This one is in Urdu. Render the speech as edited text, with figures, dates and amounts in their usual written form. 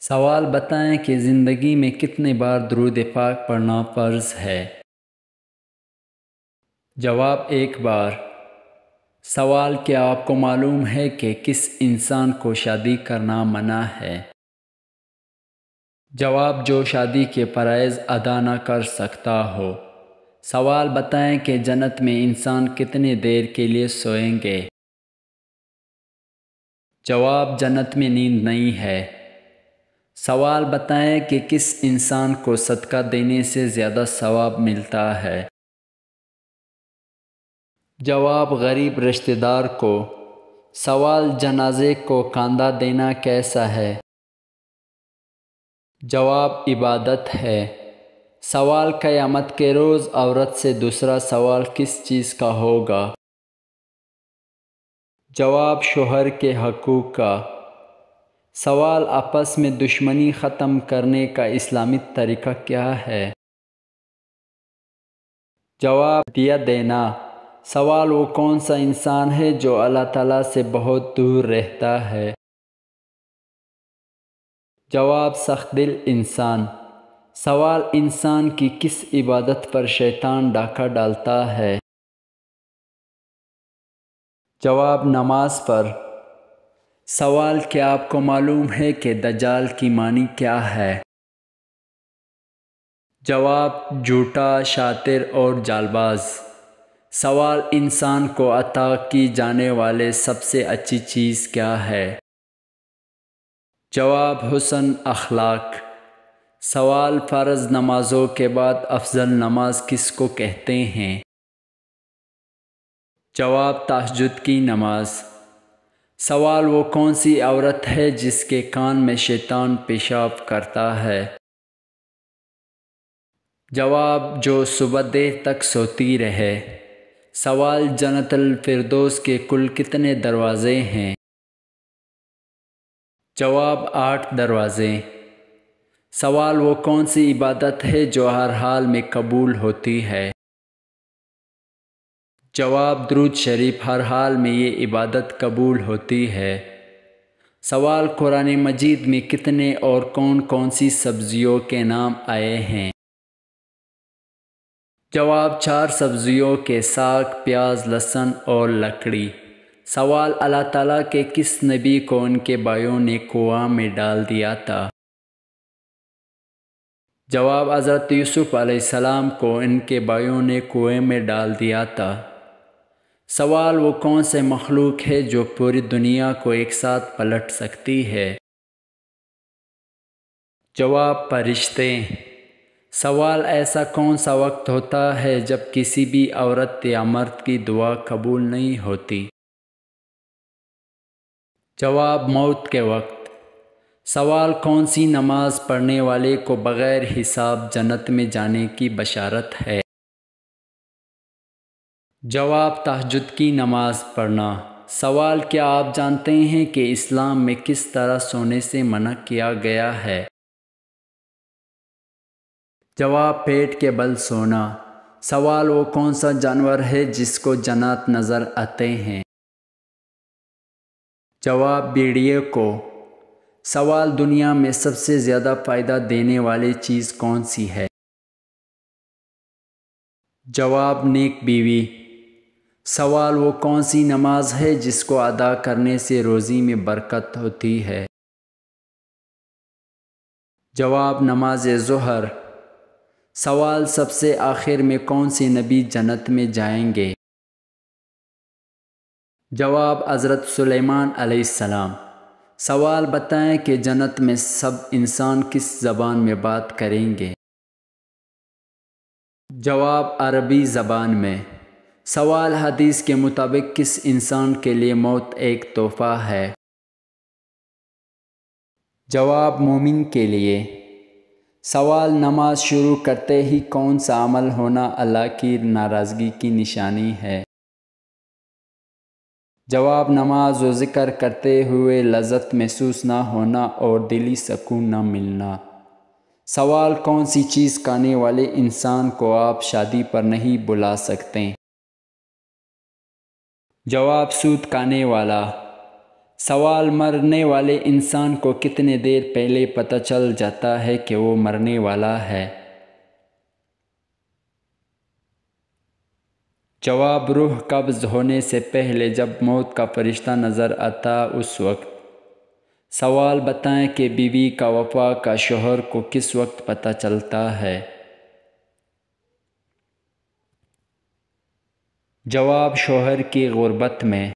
سوال بتائیں کہ زندگی میں کتنے بار درود پاک پڑھنا فرض ہے؟ جواب: ایک بار۔ سوال: کیا آپ کو معلوم ہے کہ کس انسان کو شادی کرنا منع ہے؟ جواب: جو شادی کے فرائض ادا نہ کر سکتا ہو۔ سوال بتائیں کہ جنت میں انسان کتنے دیر کے لیے سوئیں گے؟ جواب: جنت میں نیند نہیں ہے۔ سوال بتائیں کہ کس انسان کو صدقہ دینے سے زیادہ ثواب ملتا ہے؟ جواب: غریب رشتہ دار کو۔ سوال: جنازے کو کاندھا دینا کیسا ہے؟ جواب: عبادت ہے۔ سوال: قیامت کے روز عورت سے دوسرا سوال کس چیز کا ہوگا؟ جواب: شوہر کے حقوق کا۔ سوال: آپس میں دشمنی ختم کرنے کا اسلامی طریقہ کیا ہے؟ جواب: دیت دینا۔ سوال: وہ کون سا انسان ہے جو اللہ تعالیٰ سے بہت دور رہتا ہے؟ جواب: سخت دل انسان۔ سوال: انسان کی کس عبادت پر شیطان ڈاکہ ڈالتا ہے؟ جواب: نماز پر۔ سوال: کیا آپ کو معلوم ہے کہ دجال کی معنی کیا ہے؟ جواب: جھوٹا، شاطر اور جال باز۔ سوال: انسان کو عطا کی جانے والے سب سے اچھی چیز کیا ہے؟ جواب: حسن اخلاق۔ سوال: فرض نمازوں کے بعد افضل نماز کس کو کہتے ہیں؟ جواب: تہجد کی نماز۔ سوال: وہ کون سی عورت ہے جس کے کان میں شیطان پیشاب کرتا ہے؟ جواب: جو صبح دیر تک سوتی رہے۔ سوال: جنت الفردوس کے کل کتنے دروازے ہیں؟ جواب: 8 دروازے۔ سوال: وہ کون سی عبادت ہے جو ہر حال میں قبول ہوتی ہے؟ جواب: درود شریف۔ ہر حال میں یہ عبادت قبول ہوتی ہے۔ سوال: قرآن مجید میں کتنے اور کون کون سی سبزیوں کے نام آئے ہیں؟ جواب: 4 سبزیوں کے ساگ، پیاز، لہسن اور لکڑی۔ سوال: اللہ تعالیٰ کے کس نبی کو ان کے بھائیوں نے کنواں میں ڈال دیا تھا؟ جواب: حضرت یوسف علیہ السلام کو ان کے بھائیوں نے کنویں میں ڈال دیا تھا۔ سوال: وہ کون سے مخلوق ہے جو پوری دنیا کو ایک ساتھ پلٹ سکتی ہے؟ جواب: فرشتے۔ سوال: ایسا کون سا وقت ہوتا ہے جب کسی بھی عورت یا مرد کی دعا قبول نہیں ہوتی؟ جواب: موت کے وقت۔ سوال: کون سی نماز پڑھنے والے کو بغیر حساب جنت میں جانے کی بشارت ہے؟ جواب: تہجد کی نماز پڑھنا۔ سوال: کیا آپ جانتے ہیں کہ اسلام میں کس طرح سونے سے منع کیا گیا ہے؟ جواب: پیٹ کے بل سونا۔ سوال: وہ کون سا جانور ہے جس کو جنات نظر آتے ہیں؟ جواب: بھیڑیے کو۔ سوال: دنیا میں سب سے زیادہ فائدہ دینے والی چیز کون سی ہے؟ جواب: نیک بیوی۔ سوال: وہ کون سی نماز ہے جس کو ادا کرنے سے روزی میں برکت ہوتی ہے؟ جواب: نماز ظہر۔ سوال: سب سے آخر میں کون سی نبی جنت میں جائیں گے؟ جواب: حضرت سلیمان علیہ السلام۔ سوال بتائیں کہ جنت میں سب انسان کس زبان میں بات کریں گے؟ جواب: عربی زبان میں۔ سوال: حدیث کے مطابق کس انسان کے لیے موت ایک تحفہ ہے؟ جواب: مومن کے لیے۔ سوال: نماز شروع کرتے ہی کون سا عمل ہونا اللہ کی ناراضگی کی نشانی ہے؟ جواب: نماز و ذکر کرتے ہوئے لذت محسوس نہ ہونا اور دلی سکون نہ ملنا۔ سوال: کون سی چیز کھانے والے انسان کو آپ شادی پر نہیں بلا سکتے؟ جواب: سود کھانے والا۔ سوال مرنے والے انسان کو کتنے دیر پہلے پتہ چل جاتا ہے کہ وہ مرنے والا ہے؟ جواب روح قبض ہونے سے پہلے جب موت کا فرشتہ نظر آتا اس وقت۔ سوال بتائیں کہ بیوی کا وفا کا شوہر کو کس وقت پتہ چلتا ہے؟ جواب شوہر کی غربت میں۔